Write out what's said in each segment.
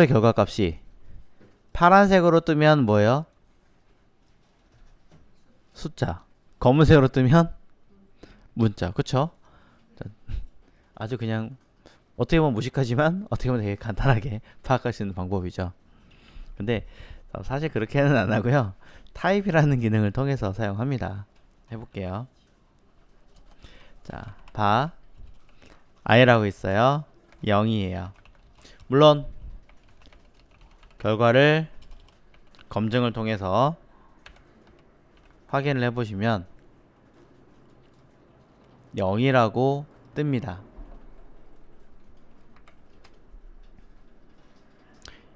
의 결과값이 파란색으로 뜨면 뭐예요? 숫자. 검은색으로 뜨면 문자. 그쵸? 아주 그냥 어떻게 보면 무식하지만 어떻게 보면 되게 간단하게 파악할 수 있는 방법이죠. 근데 사실 그렇게는 안 하고요. 타입이라는 기능을 통해서 사용합니다. 해볼게요. 자, 바 i라고 있어요. 0이에요. 물론 결과를 검증을 통해서 확인을 해보시면 0이라고 뜹니다.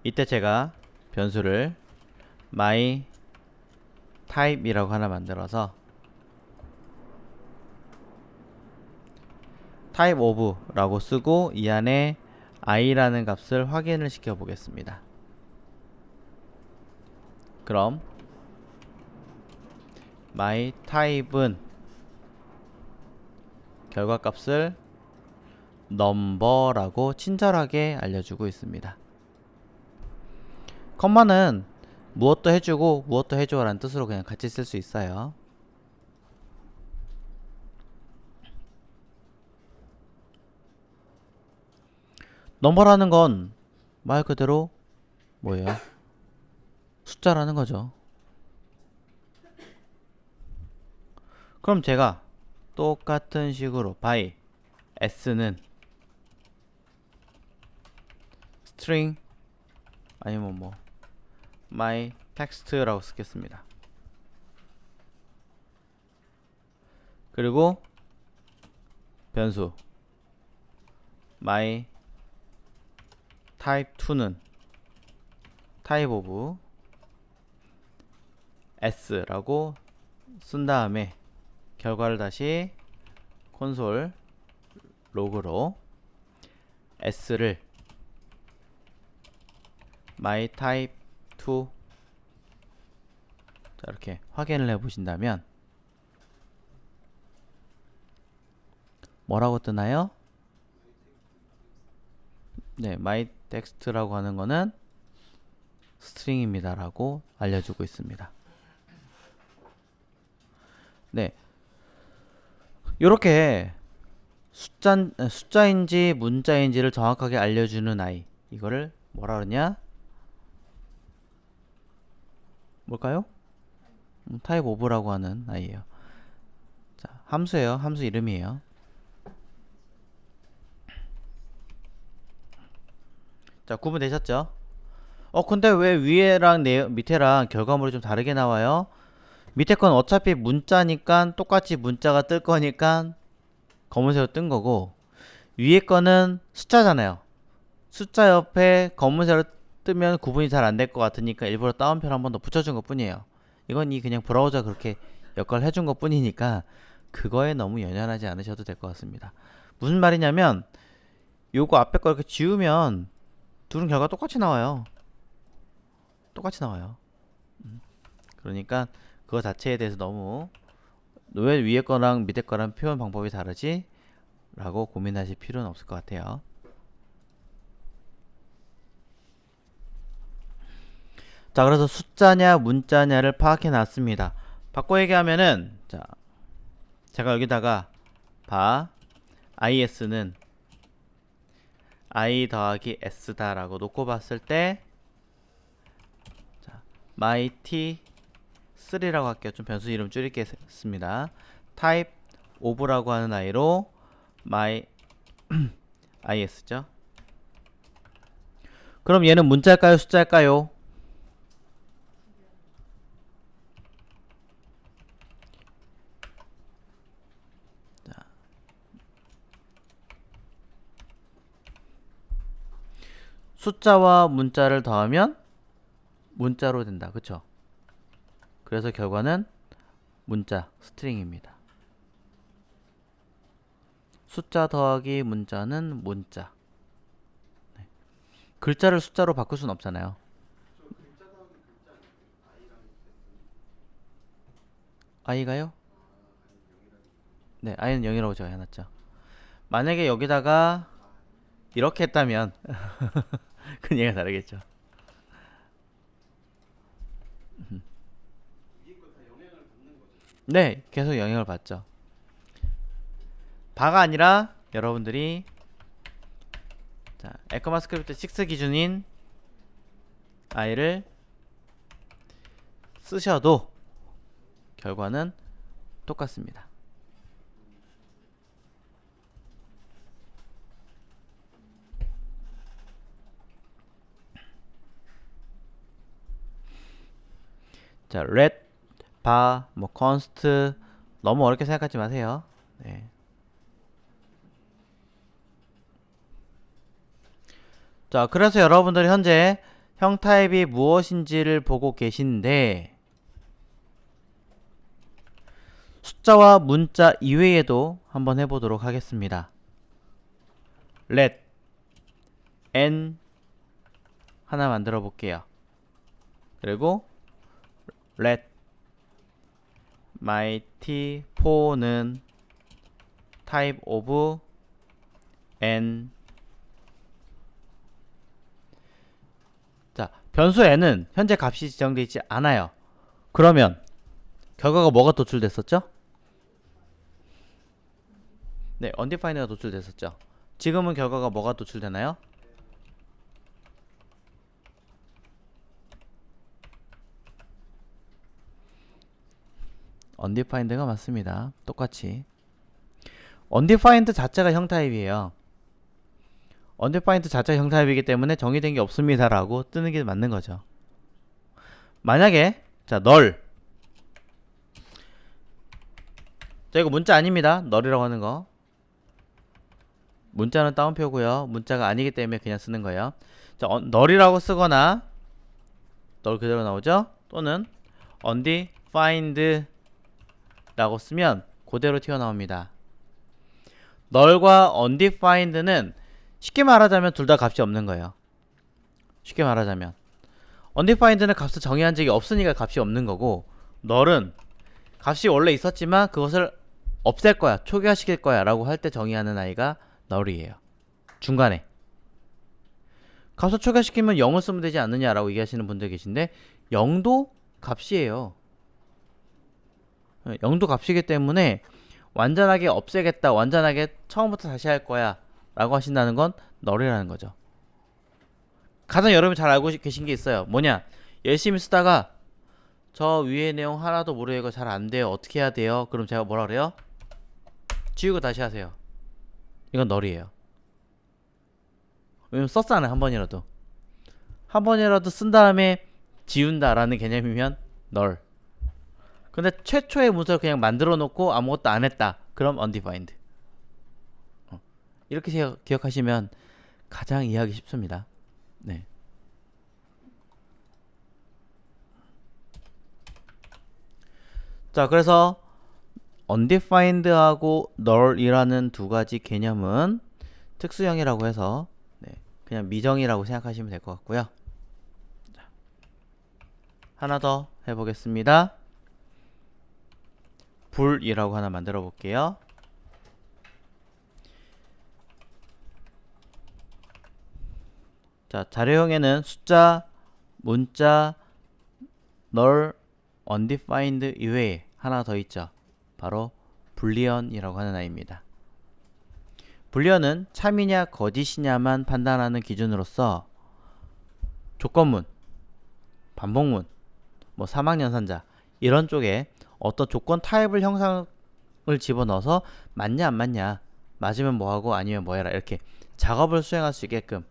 이때 제가 변수를 my type이라고 하나 만들어서 type of라고 쓰고 이 안에 i라는 값을 확인을 시켜 보겠습니다. 그럼 my type은 결과값을 number라고 친절하게 알려주고 있습니다. 컴마는 무엇도 해주고 무엇도 해줘 라는 뜻으로 그냥 같이 쓸 수 있어요. 넘버라는 건 말 그대로 뭐예요? 숫자라는 거죠. 그럼 제가 똑같은 식으로 by s는 string 아니면 뭐 my text라고 쓰겠습니다. 그리고 변수 my type2는 type of s라고 쓴 다음에 결과를 다시 콘솔 로그로 s를 my type2 자, 이렇게 확인을 해 보신다면 뭐라고 뜨나요? 네, my text라고 하는 거는 스트링입니다 라고 알려주고 있습니다. 네, 요렇게 숫자인지 문자인지를 정확하게 알려주는 아이, 이거를 뭐라 그러냐? 뭘까요? 타입 오브라고 하는 아이예요. 자, 함수예요. 함수 이름이에요. 자, 구분되셨죠? 근데 왜 위에랑 밑에랑 결과물이 좀 다르게 나와요? 밑에 건 어차피 문자니까 똑같이 문자가 뜰 거니까 검은색으로 뜬 거고, 위에 거는 숫자잖아요. 숫자 옆에 검은색으로 뜨면 구분이 잘 안 될 것 같으니까 일부러 따옴표를 한 번 더 붙여준 것 뿐이에요. 이건 그냥 브라우저가 그렇게 역할을 해준 것 뿐이니까 그거에 너무 연연하지 않으셔도 될 것 같습니다. 무슨 말이냐면 요거 앞에 거 이렇게 지우면 둘은 결과 똑같이 나와요. 똑같이 나와요. 그러니까 그거 자체에 대해서 너무 왜 위에 거랑 밑에 거랑 표현 방법이 다르지? 라고 고민하실 필요는 없을 것 같아요. 자, 그래서 숫자냐 문자냐를 파악해 놨습니다. 바꿔 얘기하면은 자, 제가 여기다가 is는 i 더하기 s다 라고 놓고 봤을 때 자, my t3라고 할게요. 좀 변수 이름 줄이겠습니다. type of라고 하는 아이로 my is죠. 그럼 얘는 문자일까요 숫자일까요? 숫자와 문자를 더하면 문자로 된다. 그쵸? 그래서 결과는 문자, 스트링입니다. 숫자 더하기 문자는 문자. 네. 글자를 숫자로 바꿀 수는 없잖아요. i가요? 네, i는 0이라고 제가 해놨죠. 만약에 여기다가 이렇게 했다면 그건 얘가 다르겠죠. 네, 계속 영향을 받죠. 바가 아니라 여러분들이 자, 에크마스크립트 6 기준인 i를 쓰셔도 결과는 똑같습니다. 자, let, bar, 뭐 const 너무 어렵게 생각하지 마세요. 네. 자, 그래서 여러분들이 현재 형 타입이 무엇인지를 보고 계신데 숫자와 문자 이외에도 한번 해보도록 하겠습니다. let, n 하나 만들어 볼게요. 그리고 let mighty 4는 type of n. 자, 변수 n은 현재 값이 지정되어 있지 않아요. 그러면 결과가 뭐가 도출됐었죠? 네, undefined가 도출됐었죠. 지금은 결과가 뭐가 도출되나요? undefined가 맞습니다. 똑같이. undefined 자체가 형 타입이에요. undefined 자체가 형 타입이기 때문에 정의된 게 없습니다 라고 뜨는 게 맞는 거죠. 만약에 자, null. 자, 이거 문자 아닙니다. null이라고 하는 거. 문자는 따옴표고요. 문자가 아니기 때문에 그냥 쓰는 거예요. 자, null이라고 쓰거나 null 그대로 나오죠? 또는 undefined 라고 쓰면 그대로 튀어나옵니다. null과 undefined는 쉽게 말하자면 둘 다 값이 없는 거예요. 쉽게 말하자면 undefined는 값을 정의한 적이 없으니까 값이 없는 거고 null은 값이 원래 있었지만 그것을 없앨 거야, 초기화시킬 거야 라고 할 때 정의하는 아이가 null이에요. 중간에 값을 초기화시키면 0을 쓰면 되지 않느냐 라고 얘기하시는 분들 계신데 0도 값이에요. 0도 값이기 때문에 완전하게 없애겠다, 완전하게 처음부터 다시 할 거야 라고 하신다는 건 null이라는 거죠. 가장 여러분이 잘 알고 계신 게 있어요. 뭐냐, 열심히 쓰다가 저 위에 내용 하나도 모르고 잘 안 돼요, 어떻게 해야 돼요? 그럼 제가 뭐라 그래요? 지우고 다시 하세요. 이건 null이에요. 왜냐면 썼잖아요. 한 번이라도 쓴 다음에 지운다 라는 개념이면 null. 근데 최초의 문서를 그냥 만들어 놓고 아무것도 안 했다, 그럼 undefined. 이렇게 기억하시면 가장 이해하기 쉽습니다. 네. 자, 그래서 undefined하고 null이라는 두 가지 개념은 특수형이라고 해서 그냥 미정이라고 생각하시면 될 것 같고요. 자, 하나 더 해보겠습니다. 불이라고 하나 만들어 볼게요. 자, 자료형에는 숫자, 문자, null, undefined 이외에 하나 더 있죠. 바로 불리언이라고 하는 아이입니다. 불리언은 참이냐 거짓이냐만 판단하는 기준으로서 조건문, 반복문, 뭐 사망연산자 이런 쪽에 어떤 조건 타입을 형상을 집어넣어서 맞냐 안 맞냐, 맞으면 뭐하고 아니면 뭐해라, 이렇게 작업을 수행할 수 있게끔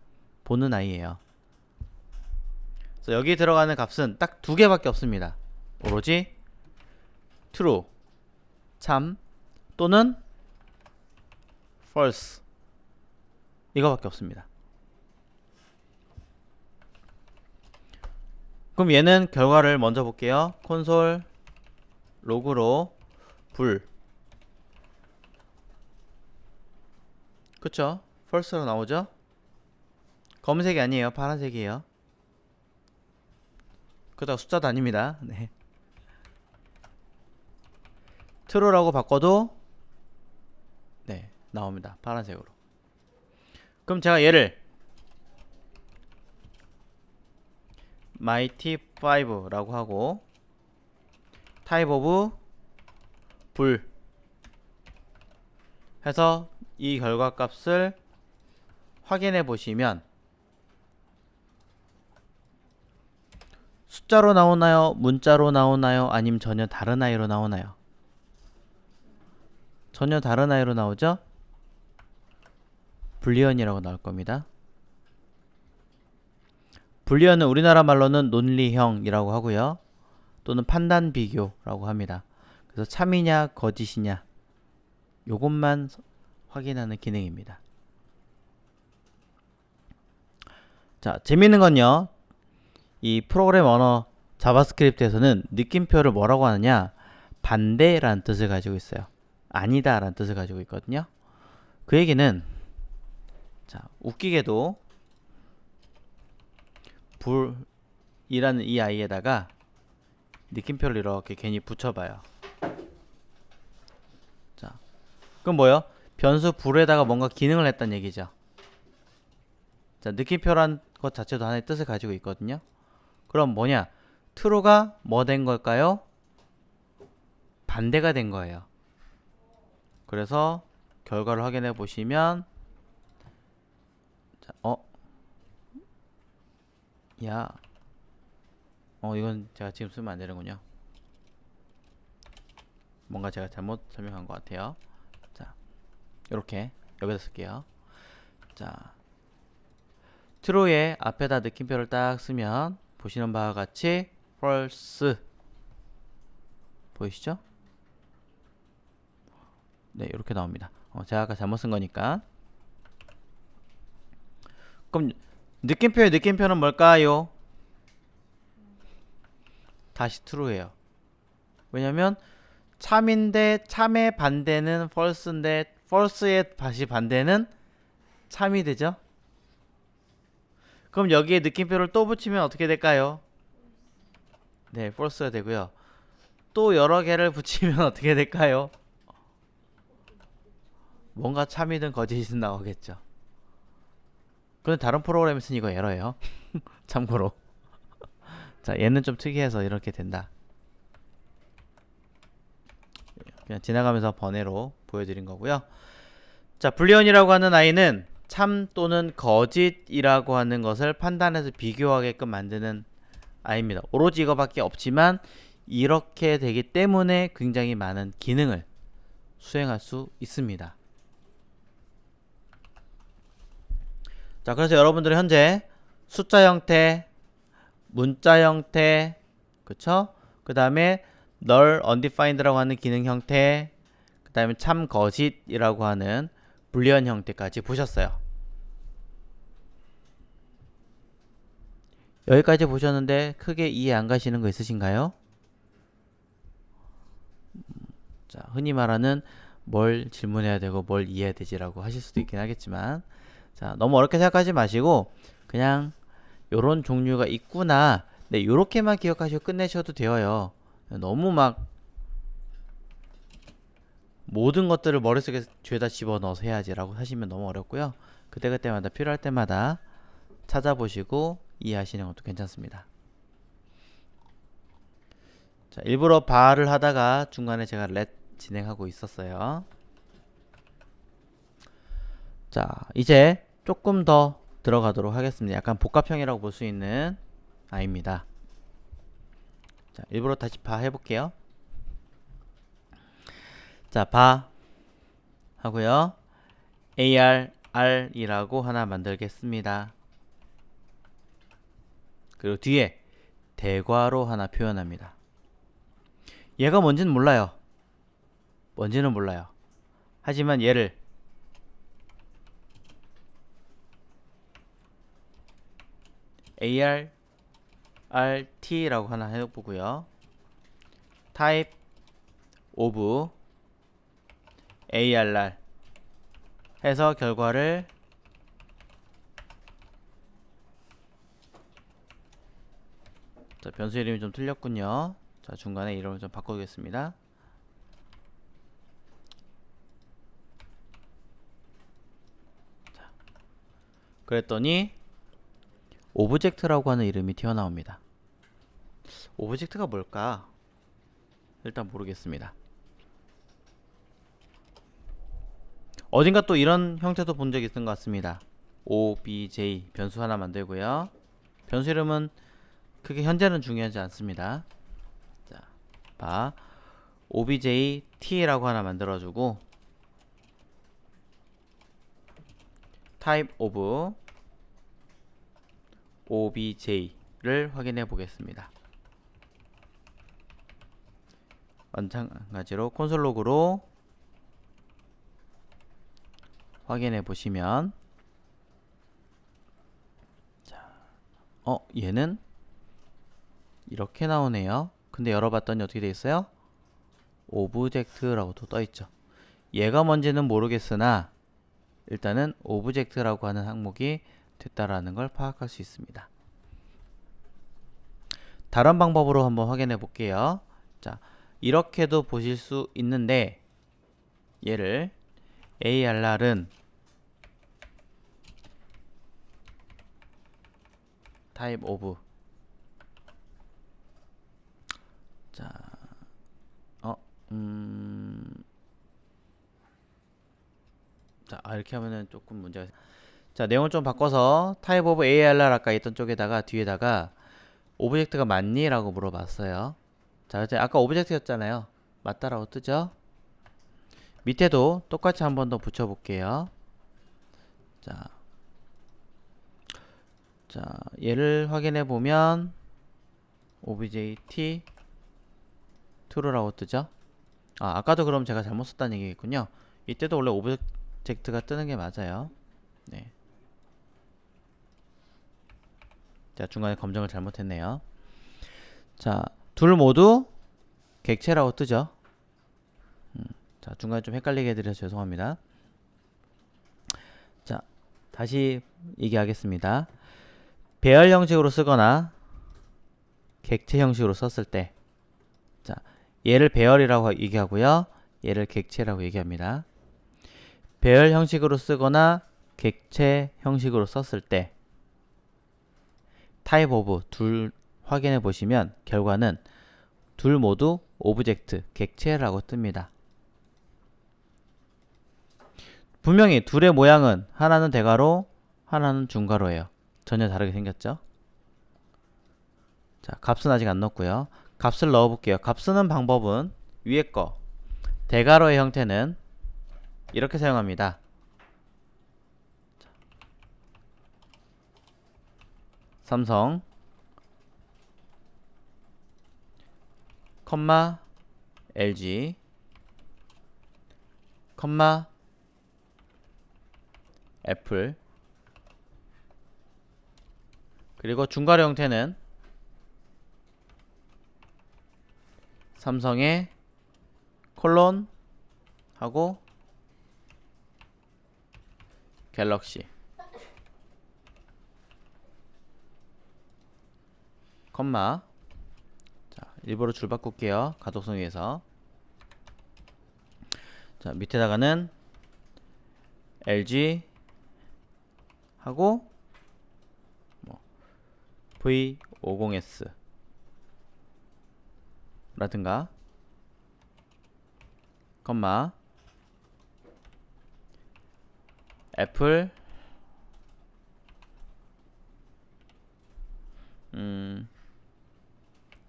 보는 아이예요. 그래서 여기 들어가는 값은 딱 두 개밖에 없습니다. 오로지 true, 참, 또는 false, 이거밖에 없습니다. 그럼 얘는 결과를 먼저 볼게요. 콘솔 로그로 불, 그쵸? false로 나오죠? 검은색이 아니에요. 파란색이에요. 그다음 숫자도 아닙니다. 네. true라고 바꿔도 나옵니다. 파란색으로. 그럼 제가 얘를 mighty5라고 하고 type of 불 해서 이 결과값을 확인해 보시면 숫자로 나오나요? 문자로 나오나요? 아니면 전혀 다른 아이로 나오나요? 전혀 다른 아이로 나오죠? 불리언이라고 나올 겁니다. 불리언은 우리나라 말로는 논리형이라고 하고요. 또는 판단 비교라고 합니다. 그래서 참이냐 거짓이냐 요것만 확인하는 기능입니다. 자, 재밌는 건요. 이 프로그램 언어 자바스크립트에서는 느낌표를 뭐라고 하느냐? 반대라는 뜻을 가지고 있어요. 아니다 라는 뜻을 가지고 있거든요. 그 얘기는 자, 웃기게도 불이라는 이 아이에다가 느낌표를 이렇게 괜히 붙여봐요. 자, 그럼 뭐예요? 변수 불에다가 뭔가 기능을 했다는 얘기죠. 자, 느낌표란 것 자체도 하나의 뜻을 가지고 있거든요. 그럼 뭐냐? true가 뭐 된 걸까요? 반대가 된 거예요. 그래서 결과를 확인해 보시면 자, 이건 제가 지금 쓰면 안 되는군요. 뭔가 제가 잘못 설명한 것 같아요. 자, 이렇게 여기다 쓸게요. 자, true의 앞에다 느낌표를 딱 쓰면 보시는 바와 같이 false 보이시죠? 네, 이렇게 나옵니다. 제가 아까 잘못 쓴 거니까. 그럼 느낌표의 느낌표는 뭘까요? 다시 true예요. 왜냐면 참인데 참의 반대는 false인데 false의 다시 반대는 참이 되죠. 그럼 여기에 느낌표를 또 붙이면 어떻게 될까요? 네, false가 되고요. 또 여러 개를 붙이면 어떻게 될까요? 뭔가 참이든 거짓이든 나오겠죠. 그런데 다른 프로그램에서는 이거 에러예요. 참고로. 자, 얘는 좀 특이해서 이렇게 된다. 그냥 지나가면서 번외로 보여드린 거고요. 자, 불리언이라고 하는 아이는 참 또는 거짓이라고 하는 것을 판단해서 비교하게끔 만드는 아이입니다. 오로지 이거밖에 없지만 이렇게 되기 때문에 굉장히 많은 기능을 수행할 수 있습니다. 자, 그래서 여러분들은 현재 숫자 형태, 문자 형태, 그쵸? 그 다음에 null undefined라고 하는 기능 형태, 그 다음에 참 거짓이라고 하는 불리언 형태까지 보셨어요. 여기까지 보셨는데 크게 이해 안 가시는 거 있으신가요? 자, 흔히 말하는 뭘 질문해야 되고 뭘 이해해야 되지라고 하실 수도 있긴 하겠지만, 자, 너무 어렵게 생각하지 마시고 그냥 요런 종류가 있구나, 네, 요렇게만 기억하시고 끝내셔도 되어요. 너무 막 모든 것들을 머릿속에 죄다 집어넣어서 해야지 라고 하시면 너무 어렵고요. 그때그때마다 필요할 때마다 찾아보시고 이해하시는 것도 괜찮습니다. 자, 일부러 바를 하다가 중간에 제가 렛 진행하고 있었어요. 자, 이제 조금 더 들어가도록 하겠습니다. 약간 복합형이라고 볼 수 있는 아이입니다. 자, 일부러 다시 바 해볼게요. 자, 바 하고요. ARR이라고 하나 만들겠습니다. 그리고 뒤에 대괄호 하나 표현합니다. 얘가 뭔지는 몰라요. 뭔지는 몰라요. 하지만 얘를 ARRT라고 하나 해보고요. type of ARR 해서 결과를 자, 변수 이름이 좀 틀렸군요. 자, 중간에 이름을 좀 바꾸겠습니다. 자, 그랬더니 오브젝트라고 하는 이름이 튀어나옵니다. 오브젝트가 뭘까? 일단 모르겠습니다. 어딘가 또 이런 형태도 본 적이 있는 것 같습니다. obj 변수 하나 만들고요. 변수 이름은 크게 현재는 중요하지 않습니다. 자, 봐. obj_t라고 하나 만들어주고 type of obj를 확인해 보겠습니다. 마찬가지로 콘솔 로그로 확인해 보시면 자, 얘는 이렇게 나오네요. 근데 열어봤더니 어떻게 돼 있어요? 오브젝트라고 또 떠있죠. 얘가 뭔지는 모르겠으나 일단은 오브젝트라고 하는 항목이 됐다라는 걸 파악할 수 있습니다. 다른 방법으로 한번 확인해 볼게요. 자, 이렇게도 보실 수 있는데 얘를 ARR은 type of 자, 자, 이렇게 하면은 조금 문제가 자, 내용을 좀 바꿔서 type of ARR 아까 있던 쪽에다가 뒤에다가 오브젝트가 맞니? 라고 물어봤어요. 자, 이제 아까 오브젝트였잖아요. 맞다라고 뜨죠? 밑에도 똑같이 한 번 더 붙여볼게요. 자, 얘를 확인해 보면 obj_t true라고 뜨죠? 아까도 그럼 제가 잘못 썼다는 얘기겠군요. 이때도 원래 오브젝트가 뜨는 게 맞아요. 네. 자, 중간에 검정을 잘못했네요. 자, 둘 모두 객체라고 뜨죠? 자, 중간에 좀 헷갈리게 해드려서 죄송합니다. 자, 다시 얘기하겠습니다. 배열 형식으로 쓰거나 객체 형식으로 썼을 때, 자, 얘를 배열이라고 얘기하고요. 얘를 객체라고 얘기합니다. 배열 형식으로 쓰거나 객체 형식으로 썼을 때 type of 둘 확인해 보시면 결과는 둘 모두 오브젝트, 객체라고 뜹니다. 분명히 둘의 모양은 하나는 대괄호, 하나는 중괄호예요. 전혀 다르게 생겼죠? 자, 값은 아직 안 넣었고요. 값을 넣어볼게요. 값 쓰는 방법은 위에 거 대괄호의 형태는 이렇게 사용합니다. 삼성 컴마 LG 컴마 애플 그리고 중괄호 형태는 삼성의 콜론 하고 갤럭시 컴마 자, 일부러 줄 바꿀게요. 가독성 위해서 자, 밑에다가는 LG 하고 V50S 라든가 컴마 애플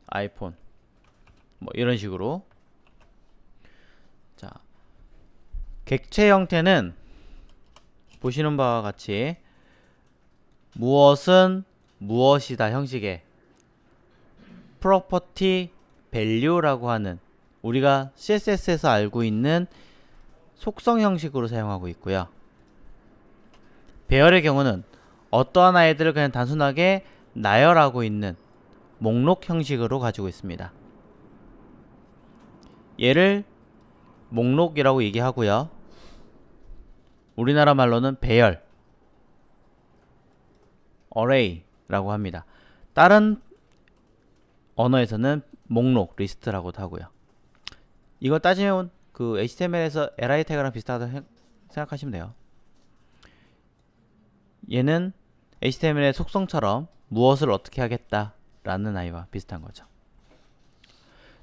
아이폰 뭐 이런 식으로 자, 객체 형태는 보시는 바와 같이 무엇은 무엇이다 형식의 property value라고 하는 우리가 CSS에서 알고 있는 속성 형식으로 사용하고 있고요. 배열의 경우는 어떠한 아이들을 그냥 단순하게 나열하고 있는 목록 형식으로 가지고 있습니다. 얘를 목록이라고 얘기하고요. 우리나라 말로는 배열 array라고 합니다. 다른 언어에서는 목록 리스트라고도 하고요. 이거 따지면 그 HTML에서 li 태그랑 비슷하다고 생각하시면 돼요. 얘는 HTML의 속성처럼 무엇을 어떻게 하겠다 라는 아이와 비슷한 거죠.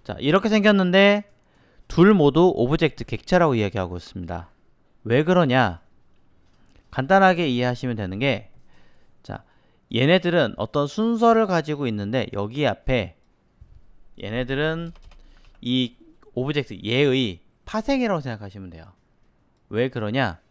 자, 이렇게 생겼는데 둘 모두 오브젝트 객체라고 이야기하고 있습니다. 왜 그러냐? 간단하게 이해하시면 되는 게, 자, 얘네들은 어떤 순서를 가지고 있는데 여기 앞에 얘네들은 이 오브젝트 얘의 파생이라고 생각하시면 돼요. 왜 그러냐?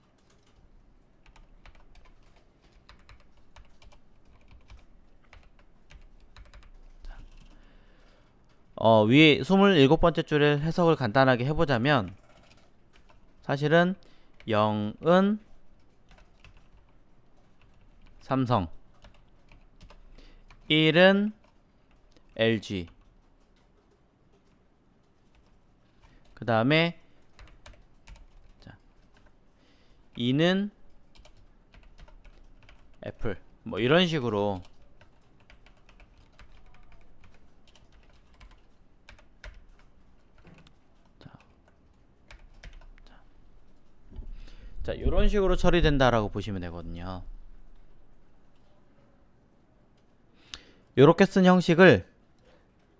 위에 27번째 줄에 해석을 간단하게 해보자면, 사실은 0은 삼성, 1은 LG, 그 다음에 2는 애플, 뭐 이런 식으로 자, 이런 식으로 처리된다라고 보시면 되거든요. 이렇게 쓴 형식을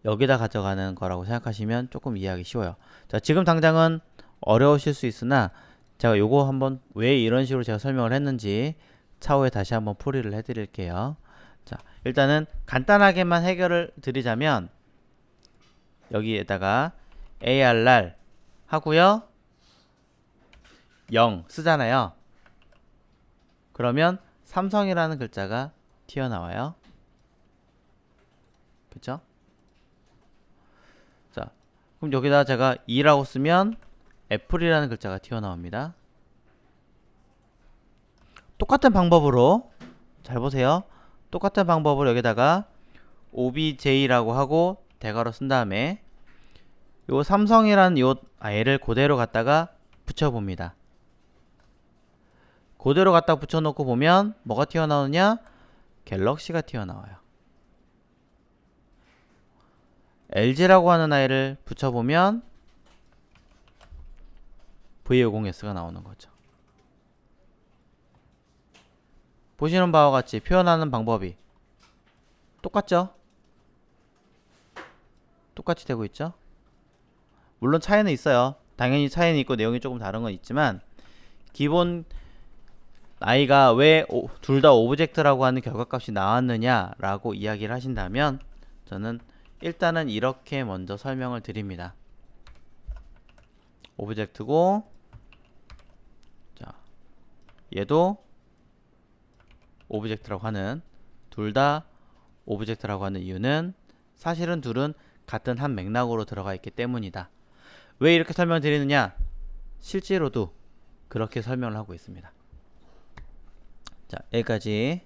여기다 가져가는 거라고 생각하시면 조금 이해하기 쉬워요. 자, 지금 당장은 어려우실 수 있으나 제가 요거 한번 왜 이런 식으로 제가 설명을 했는지 차후에 다시 한번 풀이를 해드릴게요. 자, 일단은 간단하게만 해결을 드리자면 여기에다가 ARR 하고요 0 쓰잖아요. 그러면 삼성이라는 글자가 튀어나와요. 그쵸? 자, 그럼 여기다 제가 2라고 쓰면 애플이라는 글자가 튀어나옵니다. 똑같은 방법으로 잘 보세요. 똑같은 방법으로 여기다가 OBJ라고 하고 대괄호 쓴 다음에 요 삼성이라는 요 아이를 그대로 갖다가 붙여봅니다. 그대로 갖다 붙여놓고 보면 뭐가 튀어나오느냐? 갤럭시가 튀어나와요. LG라고 하는 아이를 붙여보면 V50S가 나오는 거죠. 보시는 바와 같이 표현하는 방법이 똑같죠? 똑같이 되고 있죠? 물론 차이는 있어요. 당연히 차이는 있고 내용이 조금 다른 건 있지만 기본 아이가 왜 둘 다 오브젝트라고 하는 결과값이 나왔느냐 라고 이야기를 하신다면 저는 일단은 이렇게 먼저 설명을 드립니다. 오브젝트고, 자, 얘도 오브젝트라고 하는, 둘 다 오브젝트라고 하는 이유는 사실은 둘은 같은 한 맥락으로 들어가 있기 때문이다. 왜 이렇게 설명드리느냐? 실제로도 그렇게 설명을 하고 있습니다. 자, 여기까지